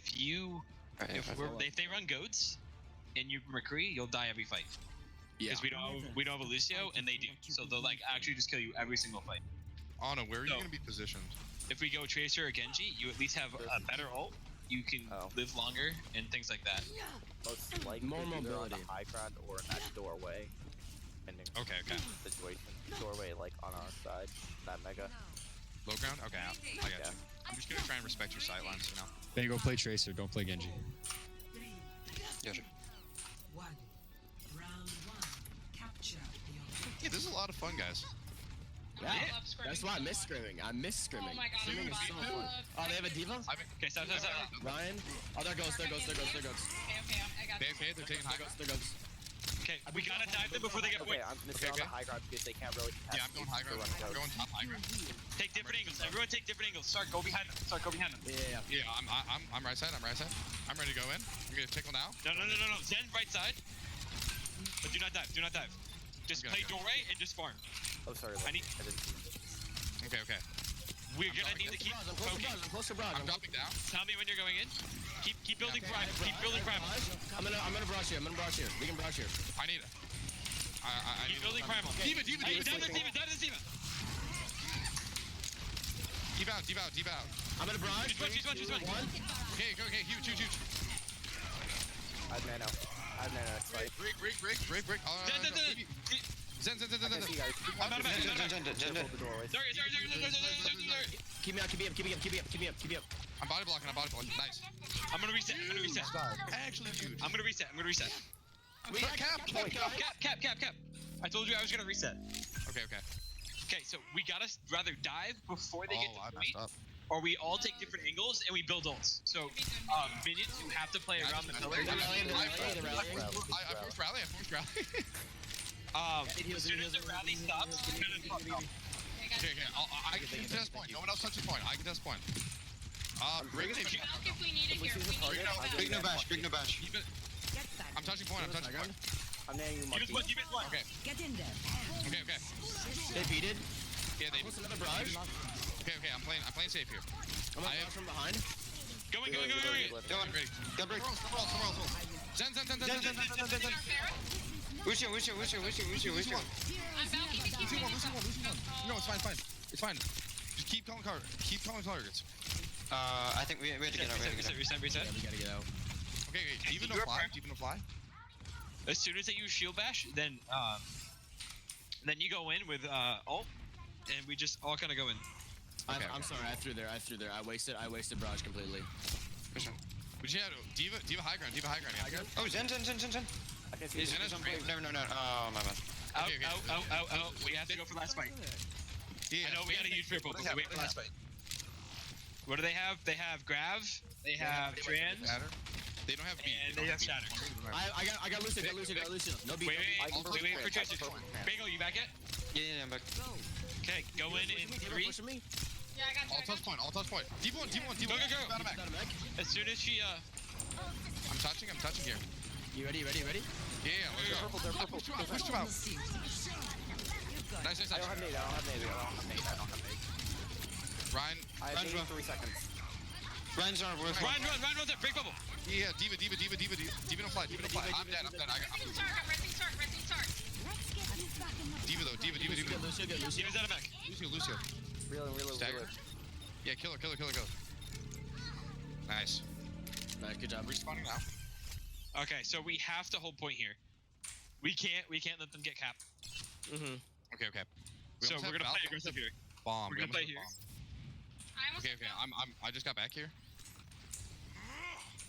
if they run goats and you McCree, you'll die every fight. Yeah. Because we don't have a Lucio and they do, so they'll like actually just kill you every single fight. Anna, where are you gonna be positioned? If we go Tracer or Genji, you at least have a better ult. You can live longer and things like that. Most likely More either on mobility. the high ground or in that doorway. Depending on Okay. the situation. Doorway like on our side. That mega. Low ground? Okay, I got you. I'm just gonna try and respect your sightlines, you know? Then you go play Tracer, don't play Genji. Gotcha. Yeah, this is a lot of fun, guys. Yeah, that's why I miss scrimming. I miss scrimming. Oh my god, Scrimming is so fun. Oh, they have a diva? Okay, stop. Ryan? Oh, there goes. Okay, I got this. Okay, they're taking high ground. There goes. Okay, we gotta dive them before they get Okay, point. I'm missing on the high ground because they can't really contest. Yeah, I'm going high ground. I'm going top high ground. Take different angles. Everyone take different angles. Start, go behind them. Yeah. Yeah, I'm right side. I'm ready to go in. I'm gonna tickle now. No. Zen, right side. But do not dive. Just play doorway and just farm. Oh, sorry. I need- didn't see. Okay. We're gonna need to keep I'm close poking. to Bronze. I'm dropping down. Tell me when you're going in. Keep building prime. Keep building prime. I'm gonna brush here. We can brush here. I need it. I Keep need building it. primal. Diva. Hey, down to Diva. Deep out. I'm gonna brush. Choose one. Okay, huge. I have nano. It's like. Break. Zen. I can see you guys. I'm out of it. Jen. Hold the doorway. Sorry. Keep me up. I'm body blocking. Nice. I'm gonna reset. Actually huge. I'm gonna reset. Cap. I told you I was gonna reset. Okay. Okay, so we gotta rather dive before they get Oh, I to messed point, up. or we all take different angles and we build ults. So minions who have to play around the pillar. They're rallying. I forced rally. As soon as the rally stops, Okay. I can contest point. No one else touches point. I can test point. Break it. Milk if we need it here. Big no bash. I'm touching point. I'm nanning you, monkey. keep it one. Okay. Get in there. Okay. They beated. Yeah, they. Close another barrage. Okay. I'm playing safe here. I'm gonna brush from behind. Going. Ready. Got break. Somewhere else. Zen. Lucio. I'm about to keep Lucio. No, it's fine. Just keep calling targets. I think we had to get out. Reset. Yeah, we gotta get out. Okay. Even no fly. As soon as they use shield bash, then you go in with ult, and we just all kind of go in. Okay. I'm sorry, I threw there. I wasted barrage completely. But yeah, Diva high ground. Yeah. Oh, Zen. I can see Zen is on break. No. Oh, my bad. Out. We have to go for last fight. Yeah. I know we had a huge triple, but wait for last fight. What do they have? They have Grav, they have Trans, They don't have beat. and they have Shatter. I got Lucio. No beat. Wait for Tracer. Bagel, you back yet? Yeah, I'm back. Okay, go in 3. Pushing me. Yeah, I got you. All touch point. Deep one. Go. Got a mech. As soon as she I'm touching here. You ready? Yeah, let's go. They're purple. Push them out. Nice. I don't have nade. Ryan, Ryan's I have run. 3 seconds. Ryan's not worth it. run there, break bubble. Yeah, Diva no fly. I'm dead. Resting start. Diva though. Get Lucio. Diva's out of mech. Lucio. Really. Stagger. Yeah, kill her. Nice. Nice, good job. Respawning now. Okay, so we have to hold point here. We can't let them get capped. Okay. So we're gonna play aggressive here. Bomb. We're gonna play here. Okay. I just got back here.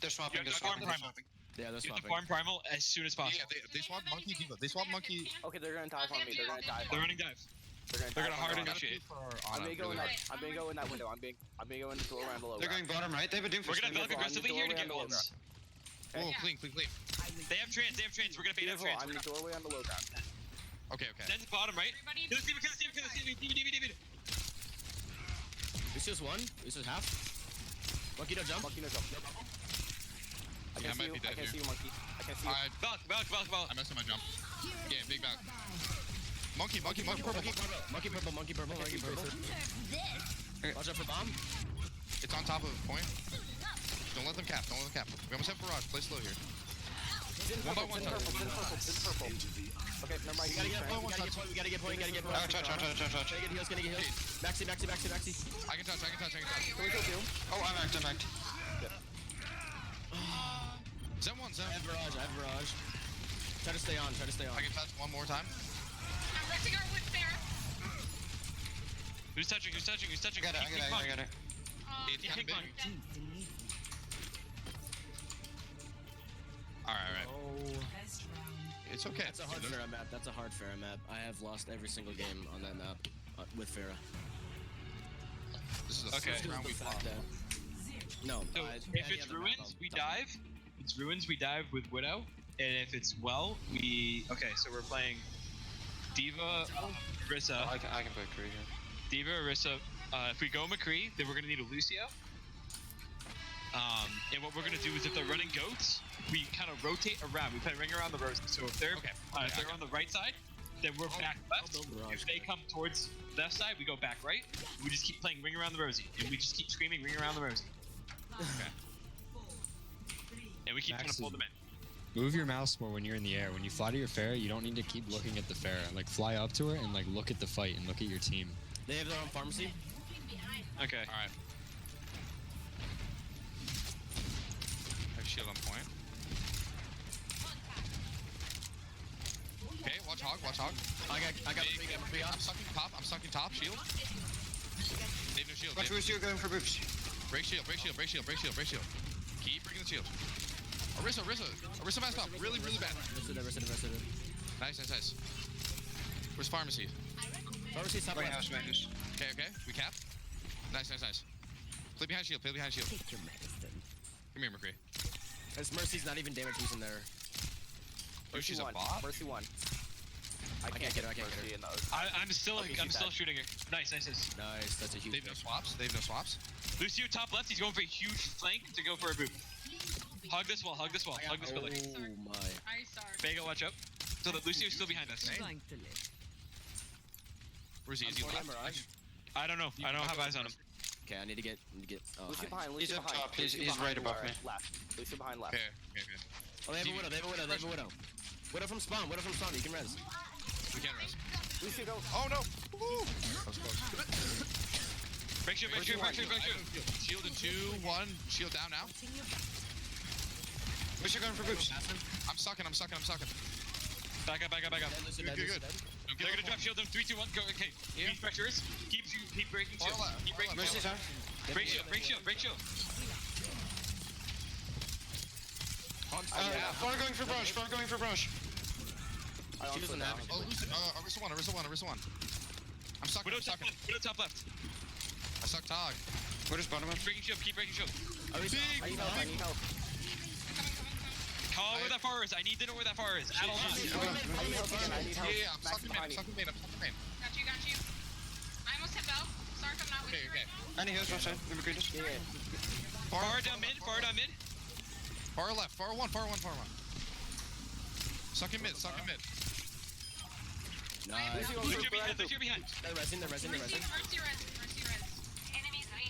They're swapping. Yeah, farm primal. Yeah, that's You have to swapping. farm primal as soon as possible. Yeah, they swapped monkey Diva. They swapped monkey. Okay, they're gonna dive on me. They're running dive. They're gonna hard initiate. I'm gonna go in that window. I'm gonna go in the door around below. They're going bottom right. They have a doom for We're gonna milk aggressively here to get ones. Oh, clean. They have trans. We're gonna bait up trans. I'm in the doorway on the low ground. Okay. Zen's bottom right. Kill the Diva. Lucio's one. Lucio's half. Monkey no jump. I can see you, monkey. I can see you. Balk. I messed up my jump. Yeah, big back. Monkey purple. Monkey purple. Okay. Watch out for bomb. It's on top of the point. Don't let them cap. Don't let them cap. We almost have barrage. Play slow here. He's in One by purple, one, he's in purple, he's in purple, he's in purple. Okay, never mind. We gotta get point, we gotta get point, we gotta get point, we gotta get point. Touch. Gonna get heals, gonna get heals. Maxi. I can touch. Can we kill two? Oh, I'm act. Zen one, Zen. I have barrage. Try to stay on. I can touch one more time. I'm resting our whip there. Who's touching? I got it. It's kind of big. Alright. Oh. It's okay. That's a hard Pharah map. I have lost every single game on that map with Pharah. This is the Okay. first round we fought. No, So if it's ruins, we dive. If it's ruins, we dive with Widow. And if it's well, we so we're playing Diva, Orisa. I can play Kree here. Diva, Orisa. If we go McCree, then we're gonna need a Lucio. And what we're gonna do is if they're running goats, we kind of rotate around. We play ring around the rosy. So if they're if they're on the right side, then we're back left. If they come towards left side, we go back right. We just keep playing ring around the rosy, and we just keep screaming ring around the rosy. Okay. And we keep trying to pull them in. Move your mouse more when you're in the air. When you fly to your Pharah, you don't need to keep looking at the Pharah. Like fly up to her and like look at the fight and look at your team. They have their own pharmacy. Okay. Alright. I have shield on point. Okay, watch hog. I got three I'm sucking top, shield. They have no shield. Watch Lucio going for boobs. Break shield. Keep breaking the shield. Orisa messed up. Really bad. Rest it. Nice. Where's pharmacy? Pharmacy's top left. House Magnus. Okay. We cap. Nice. Play behind shield. Take your medicine. Come here, McCree. This Mercy's not even damage using there. Oh, she's a bot? Mercy one. I can't get Mercy in those. I'm still shooting her. Nice. Nice, that's a huge. They have no swaps. Lucio top left. He's going for a huge flank to go for a boot. Hug this wall. Hug this pillar. Oh my. I saw. Vega, watch out. So that Lucio's still behind us. Where's he? Is he left? I don't know. I don't have eyes on him. Okay, I need to get. Oh, Lucy hi. behind, He's Lucy up behind. top. He's Lucy right behind above me. Left. Lucy behind left. Okay. Oh, they have a widow. Widow from spawn. You can res. We can't rest. Lucy go. Oh no! Woo! That was close. Break shield. Shield in 2, 1. Shield down now. Lucio going for boobs. I'm sucking. Back up. Good. They're gonna drop shield in 3, 2, 1. Go. Okay. Yeah. Keep pressures. Keep breaking shield. Keep breaking Mercy's shield. on. Break shield. Far going for brush. I She doesn't also have know. it. Oh, Orisa 1. I'm sucking. Widow top left. I sucked hog. What is bottom up? Keep breaking shield. I need help. Call where that far is. I need to know where that far is. At all times. I need help. Yeah, I'm sucking main. Got you. I almost hit Bell. Sark, I'm not with you. Okay. And he heals one side. Let me greet us. Yeah. Far down mid. Far left. Far one. Sucking mid. Nice. Lucio behind. They're resing. Mercy res.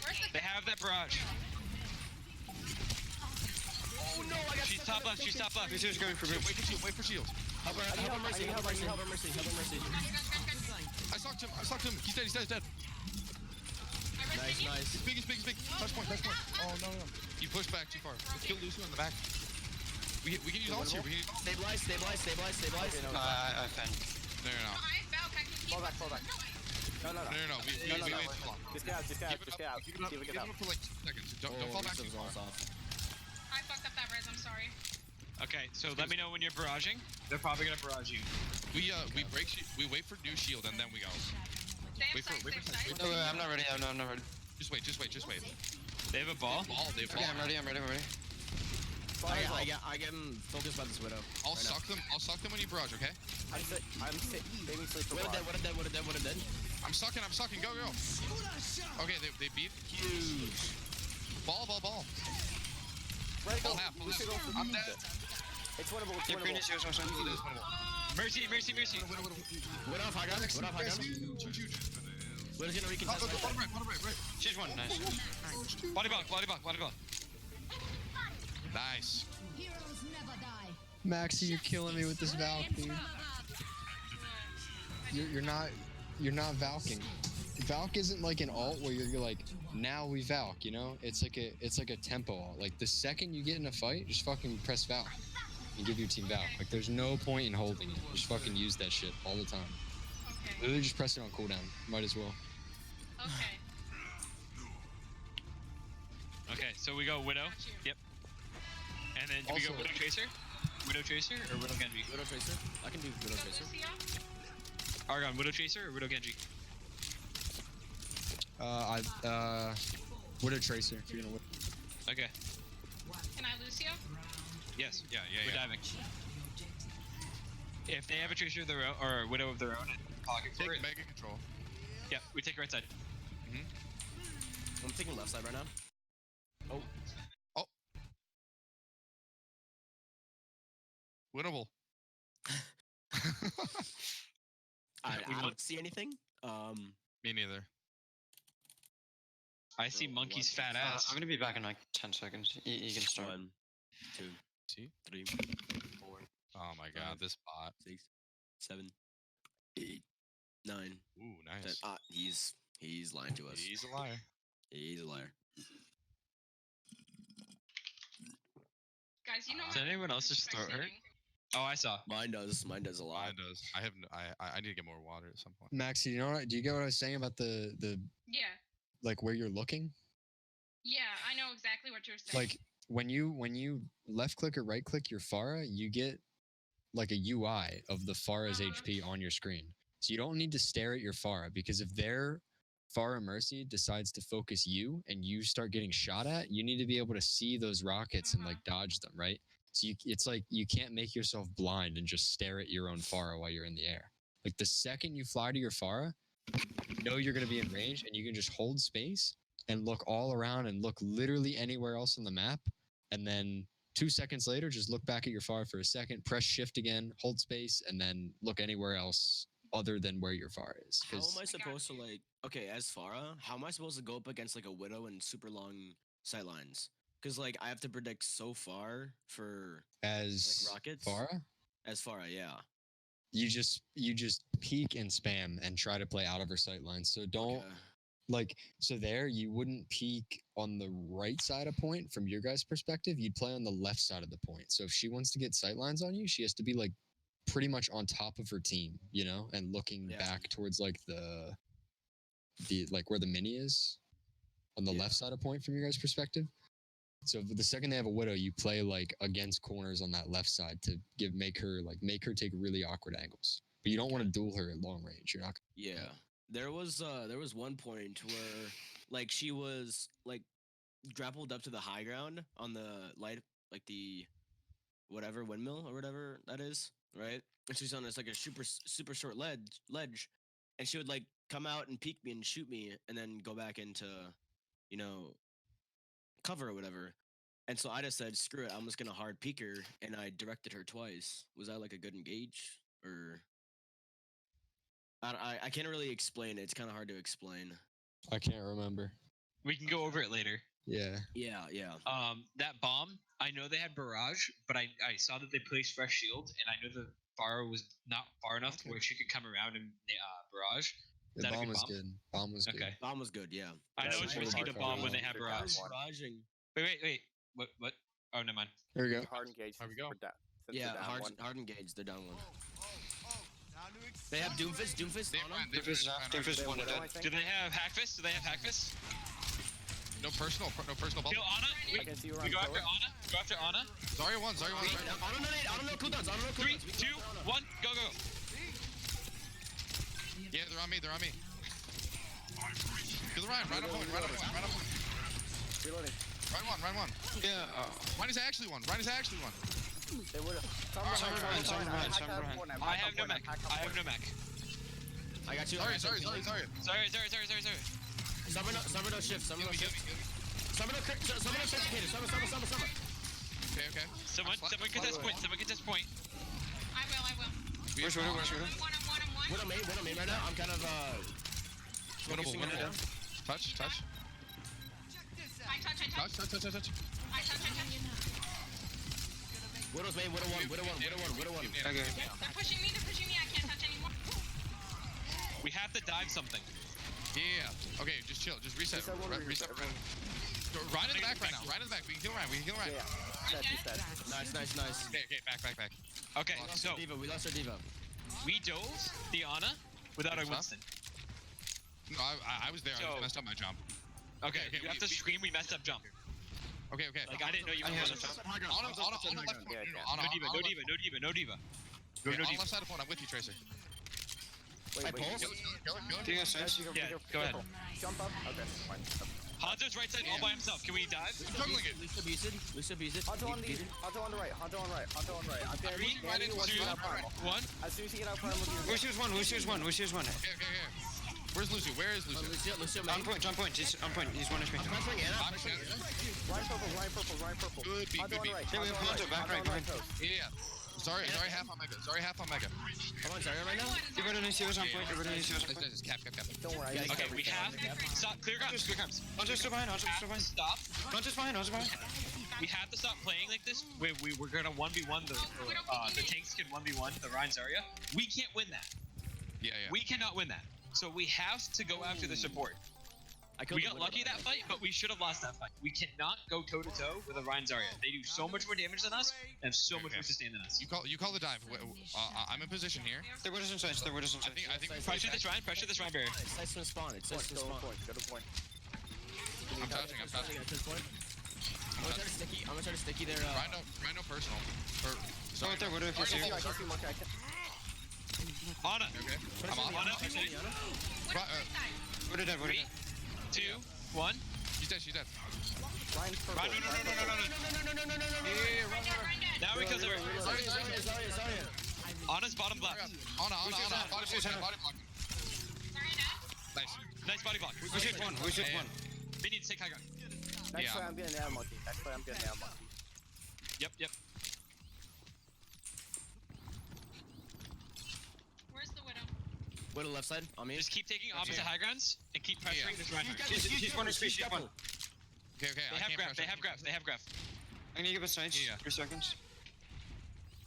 Where's the They have that barrage. Oh no, I got. She's top left. Lucio's going for boobs. Wait for shield. Help her Mercy. I sucked him. He's dead. Nice. He's big. Touch point. Oh no. He pushed back too far. Let's kill Lucio in the back. We can use ults here. Stabilize. I fend. No. I fell. Can you keep Fall back. No. No. We No. wait too long. Just get out. Give it up. Give it up for like 2 seconds. Don't fall back too far. I fucked up that res. I'm sorry. Okay, so let me know when you're barraging. They're probably gonna barrage you. We wait for new shield and then we go. They have Wait for sight. it. No, I'm not ready. I'm not ready. Just wait. They have a ball. They have Okay, ball. I'm ready. I get him focused by this widow. I'll suck them when you barrage, okay? I'm saving sleep for What a dead. I'm sucking. Go. Okay, they beat. Huge. Ball. Ready, go. Full half. I'm dead. It's winnable. Your green is yours also. Mercy. What off, high gun? Huge. Widow's gonna recontest. Bottom right. She's one. Nice. Body block. Nice. Maxi, you're killing me with this Valk, dude. You're not Valking. Valk isn't like an alt where you're like, now we Valk, you know? It's like a tempo alt. Like the second you get in a fight, just fucking press Valk and give your team Valk. Like there's no point in holding it. Just fucking use that shit all the time. Okay. Literally just press it on cooldown. Might as well. Okay. Okay, so we go Widow. Got you. Yep. And then do we go Also- Widow Tracer? Widow Tracer or Widow Genji? Widow Tracer? I can do Widow Go Tracer. Lucio. Argon, Widow Tracer or Widow Genji? Widow Tracer if you're gonna win. Okay. Can I Lucio? Yes. Yeah, We're diving. If they have a Tracer of their own or a Widow of their own and pocket for Take it, mega control. yeah, we take right side. I'm taking left side right now. Oh, Winnable. I We don't want- see anything. Me neither. I see Monkey's fat ass. I'm gonna be back in like 10 seconds. You can start. 1, 2, See? 3, 4, Oh my god, Five. this bot. 6, 7, 8, 9. Ooh, 10. nice. He's lying to us. He's a liar. He's a liar. Guys, you know Does what? anyone else's throat hurt? Oh, I saw. Mine does. Mine does a lot. Mine does. I have. I need to get more water at some point. Maxi, you know what? Do you get what I was saying about the Yeah. like where you're looking? Yeah, I know exactly what you're saying. Like when you left click or right click your Pharah, you get like a UI of the Pharah's HP on your screen. So you don't need to stare at your Pharah because if their Pharah Mercy decides to focus you and you start getting shot at, you need to be able to see those rockets and like dodge them, right? So it's like you can't make yourself blind and just stare at your own Pharah while you're in the air. Like the second you fly to your Pharah, you know you're going to be in range and you can just hold space and look all around and look literally anywhere else on the map. And then 2 seconds later, just look back at your Pharah for a second, press shift again, hold space, and then look anywhere else other than where your Pharah is. How 'Cause am I supposed to like? Okay, as Farah, how am I supposed to go up against like a Widow and super long sight lines? Because like I have to predict so far for as like rockets? Pharah, as Farah, yeah. you just peek and spam and try to play out of her sight lines. So don't Okay. like so there you wouldn't peek on the right side of point from your guys' perspective. You'd play on the left side of the point. So if she wants to get sight lines on you, she has to be like pretty much on top of her team, you know, and looking Yeah. back towards like the like where the mini is on the Yeah. left side of point from your guys' perspective. So the second they have a Widow, you play like against corners on that left side to make her take really awkward angles. But you don't want to duel her at long range. You're not. Yeah. There was one point where like she was like grappled up to the high ground on the light like the whatever windmill or whatever that is, right? And she's on this like a super short ledge and she would like come out and peek me and shoot me and then go back into, you know, cover or whatever. And so I just said, screw it, I'm just gonna hard peek her and I directed her twice. Was that like a good engage or I can't really explain it. It's kind of hard to explain. I can't remember. We can go over it later. Yeah. Yeah. That bomb, I know they had barrage, but I saw that they placed fresh shield, and I know the Pharah was not far enough to where she could come around and barrage. Is The that a bomb good was bomb? good. Bomb was good. Okay. Bomb was good, yeah. I know Yeah, it's we risky to hard bomb when they cover have one. barrage. Barraging. Wait. What? Oh, never mind. There we go. Hard engage. There we go. Yeah, hard engage. They're down one. They have Doomfist. They On ran, them. they Doomfist ran, Doomfist ran, one ran, dead. ran. Do they have Hackfist? No personal bubble. Kill Ana. I can see you We around go after pillar. Ana. Go after Ana. Zarya one. I don't know cooldowns. 3, 2, 1, go. Yeah, they're on me. To the Ryan, right on point. Reloading. Ryan one. Yeah. Ryan is actually one. They would have. I have no mech. I got you. Sorry. Sorry. Summer no shift. Summer no Heal shift. me. Summer no shift. Summer. Okay. Someone contest point. I will. Where's Widow? I'm one. Widow main right now. I'm kind of focusing on it Winnable. down. Touch. I touch. Touch. I touch. Widow's main, Widow 1, Widow 1, Widow 1, Widow 1. Okay. They're pushing me. I can't touch anymore. We have to dive something. Yeah. Okay, just chill. Just reset. Reset. Ryan in the back right now. Ryan in the back. We can kill Ryan. Yeah. He's dead. Nice. Okay, back. Okay, so We lost our diva. we dove the Ana without our What's Winston. No, I was there. I So- just messed up my jump. Okay, you have to scream. We messed up jump. Okay. Like I didn't know you were I going have to it. jump. On the left point. Yeah, On No diva. the Diva. left side of the point. I'm with you, Tracer. Wait. pulse? Kill it. Do you guys sense? Yeah, go ahead. Jump up. Okay, fine. Hanzo's right side all by himself. Can we dive? Juggling it. Lucio beats it. Hanzo on the right. I'm gonna Three, right Danny into wants to two, get out primal. One. As soon as you get out primal, Lucius one. Okay. Where's Lucio? Where is Lucio? Lucio On main. point. He's on point. He's one HP. I'm pressuring Ana. Ryan purple. Good beat. Hanzo on the right. Yeah, we have Hanzo on the Hanzo, back Hanzo on the right. coast. Yeah. Sorry, half on Mega. I'm on Zarya right now. Everybody needs to use on point. Just cap. Don't worry. Yeah, I Okay, we have. Stop. Clear comms. Hunter's still behind. Stop. Hunter's behind. We have to stop playing like this. We're gonna 1v1 the tanks can 1v1 the Ryan Zarya. We can't win that. Yeah. We cannot win that. So we have to go after the support. We got lucky that fight, but we should have lost that fight. We cannot go toe to toe with a Ryan Zarya. They do so much more damage than us and so much more sustain than us. You call the dive. I'm in position here. There was inside. I think. Pressure this Ryan barrier. It's nice to spawn. It's nice to Go to spawn. point. Go to point. I'm touching. I'm gonna try to sticky there. Rhino personal. Go right there. What if you see? I can see Monkey. Ana. Okay. I'm off. Ana. What did I? 3, 2, 1. She's dead. Ryan's purple. Ryan, no. Now we kill Zarya. Ana's bottom left. On. Body block. Nice. Nice body block. We shoot one. We need to take high ground. Next Yeah. play, I'm getting nail monkey. Yep. Where's the widow? Widow left side on me. Just keep taking opposite high grounds and keep pressuring this Ryan. She's one HP. She's one. Okay. They have graph. I'm gonna give it sides. Yeah. 3 seconds.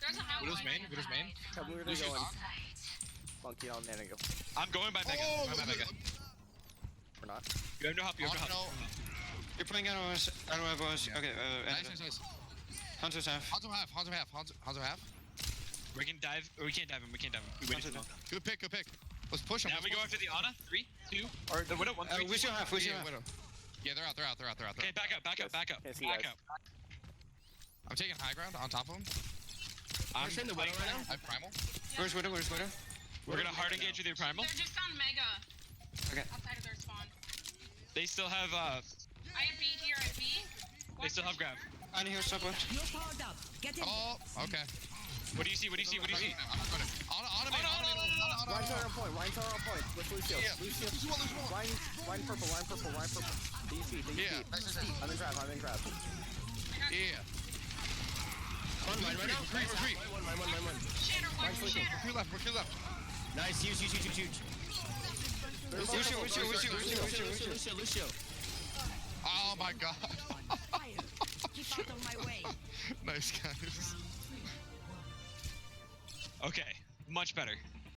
There's a house. Widow's main. Tell me where they're going. Monkey on Nanago. I'm going by Mega. We're not. You have no help. You're playing out of us. Okay. Nice. Hunter's half. Hanzo half. We can dive. Or we can't dive him. We waited too long. Good pick. Let's push him. Now we go after the Ana. 3, 2, or the Widow. 1, 3, 2. We still have. Yeah, they're out. Okay, back up. Can't see you guys. I'm taking high ground on top of him. I'm pushing the Widow right now. I have primal. Where's Widow? We're gonna hard engage with your primal. They're just on Mega. Okay. Outside of their spawn. They still have I have B here. They still have grab. I need your support. Oh, okay. What do you see? On me. Ryan's on point. With Lucio. Yeah. Lucio. Lucio. Ryan purple. They Yeah. I'm in grab. Yeah. One right now. We're free. One. Shatter. We're two left. Nice. Huge. Lucio. Oh my god. Keep out of my way. Nice guys. Okay, much better.